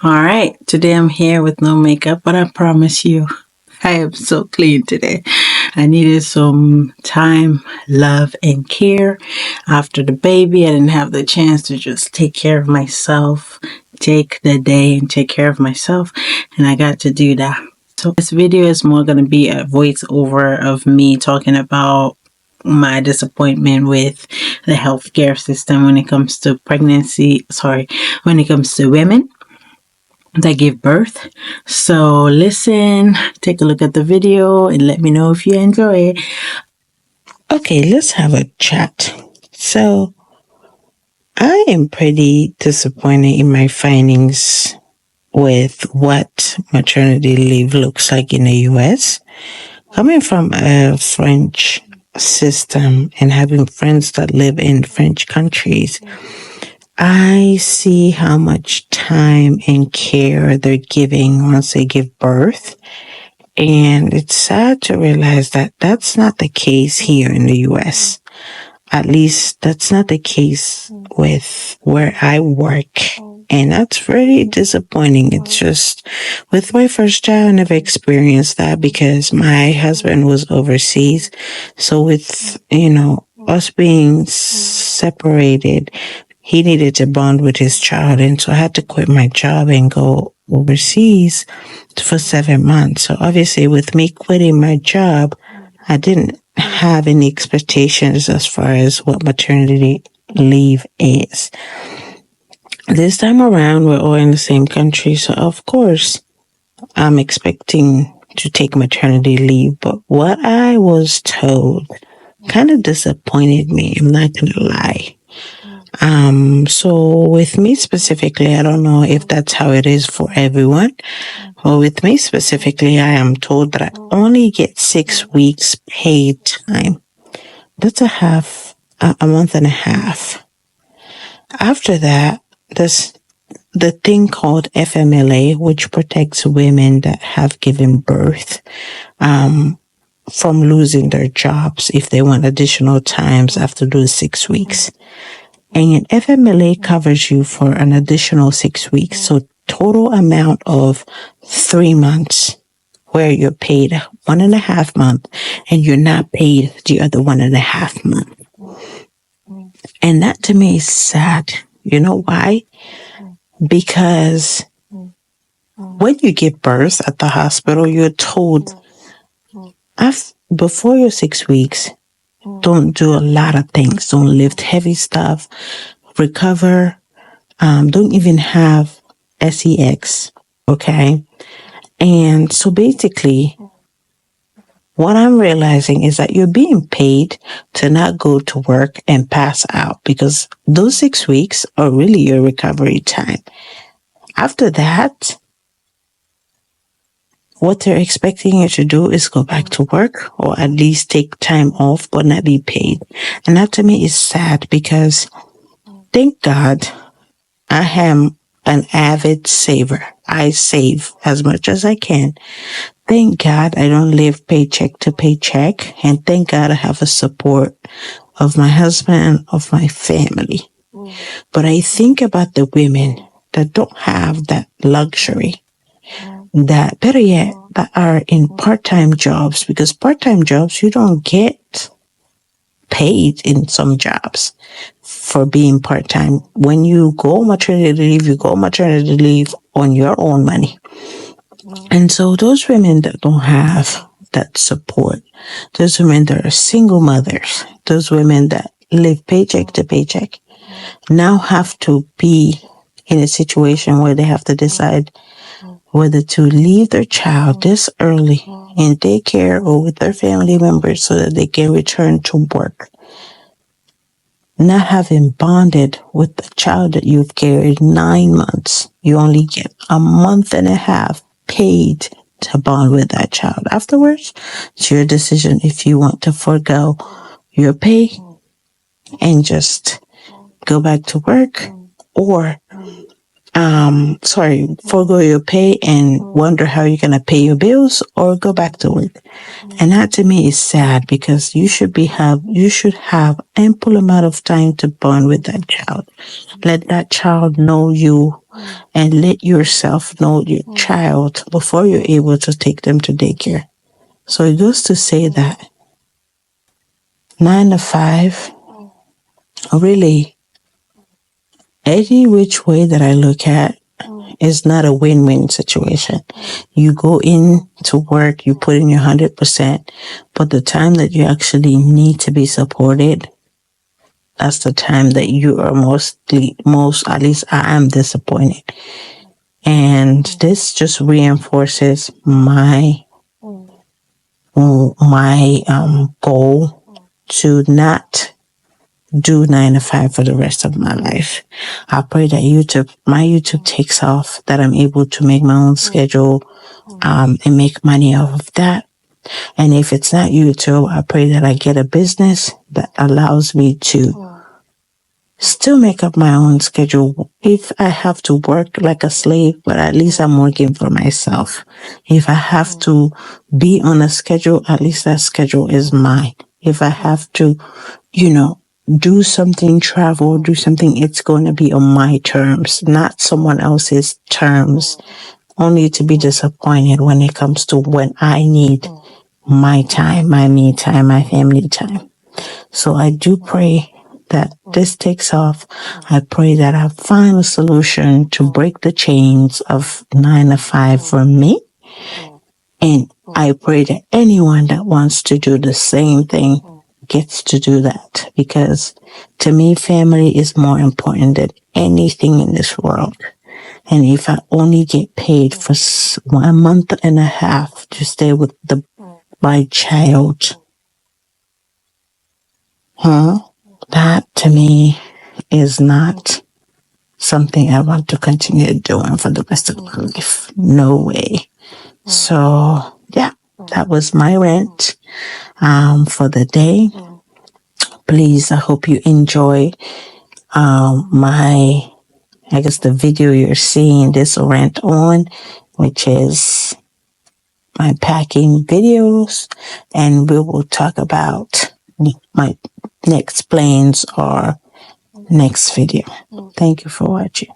All right, today I'm here with no makeup, but I promise you, I am so clean today. I needed some time, love, and care after the baby. I didn't have the chance to just take care of myself, take the day and take care of myself, and I got to do that. So, this video is more going to be a voiceover of me talking about my disappointment with the healthcare system when it comes to when it comes to women that give birth. So listen, take a look at the video and let me know if you enjoy it. Okay, let's have a chat. So I am pretty disappointed in my findings with what maternity leave looks like in the US. Coming from a French system and having friends that live in French countries, I see how much time and care they're giving once they give birth. And it's sad to realize that that's not the case here in the US. At least that's not the case with where I work. And that's really disappointing. It's just with my first child, I never experienced that because my husband was overseas. So with, us being separated, he needed to bond with his child. And so I had to quit my job and go overseas for 7 months. So obviously with me quitting my job, I didn't have any expectations as far as what maternity leave is. This time around, we're all in the same country. So of course, I'm expecting to take maternity leave. But what I was told kind of disappointed me. I'm not going to lie. So with me specifically, I don't know if that's how it is for everyone. But with me specifically, I am told that I only get 6 weeks paid time. That's a month and a half. After that, there's the thing called FMLA, which protects women that have given birth, from losing their jobs if they want additional times after those 6 weeks. And FMLA covers you for an additional 6 weeks. So total amount of 3 months where you're paid 1.5 months and you're not paid the other 1.5 months. And that to me is sad. You know why? Because when you give birth at the hospital, you're told before your 6 weeks, don't do a lot of things. Don't lift heavy stuff. Recover. Don't even have sex. Okay. And so basically, what I'm realizing is that you're being paid to not go to work and pass out because those 6 weeks are really your recovery time. After that, what they're expecting you to do is go back to work or at least take time off but not be paid. And that to me is sad because thank God I am an avid saver. I save as much as I can. Thank God I don't live paycheck to paycheck. And thank God I have a support of my husband and of my family. But I think about the women that don't have that luxury, that better yet, that are in part-time jobs, because part-time jobs, you don't get paid in some jobs for being part-time. When you go maternity leave, you go maternity leave on your own money. And so those women that don't have that support, those women that are single mothers, those women that live paycheck to paycheck, now have to be in a situation where they have to decide whether to leave their child this early in daycare or with their family members so that they can return to work. Not having bonded with the child that you've carried 9 months, you only get a month and a half paid to bond with that child. Afterwards, it's your decision if you want to forego your pay and just go back to work or forego your pay and wonder how you're going to pay your bills or go back to work. And that to me is sad because you should have ample amount of time to bond with that child. Let that child know you and let yourself know your child before you're able to take them to daycare. So it goes to say that 9 to 5, really, any which way that I look at is not a win-win situation. You go in to work, you put in your 100%, but the time that you actually need to be supported, that's the time that you are at least I am disappointed. And this just reinforces my goal to not do 9 to 5 for the rest of my life. I pray that my YouTube takes off, that I'm able to make my own schedule, and make money off of that. And if it's not YouTube, I pray that I get a business that allows me to still make up my own schedule. If I have to work like a slave, but at least I'm working for myself. If I have to be on a schedule, at least that schedule is mine. If I have to, do something, travel, do something, it's going to be on my terms, not someone else's terms, only to be disappointed when it comes to when I need my time, my me time, my family time. So I do pray that this takes off. I pray that I find a solution to break the chains of 9 to 5 for me. And I pray that anyone that wants to do the same thing gets to do that, because to me, family is more important than anything in this world. And if I only get paid for 1.5 months to stay with my child, that to me is not something I want to continue doing for the rest of my life. No way. So yeah, that was my rant for the day. Please, I hope you enjoy the video you're seeing this rant on, which is my packing videos, and we will talk about my next plans or next video. Thank you for watching.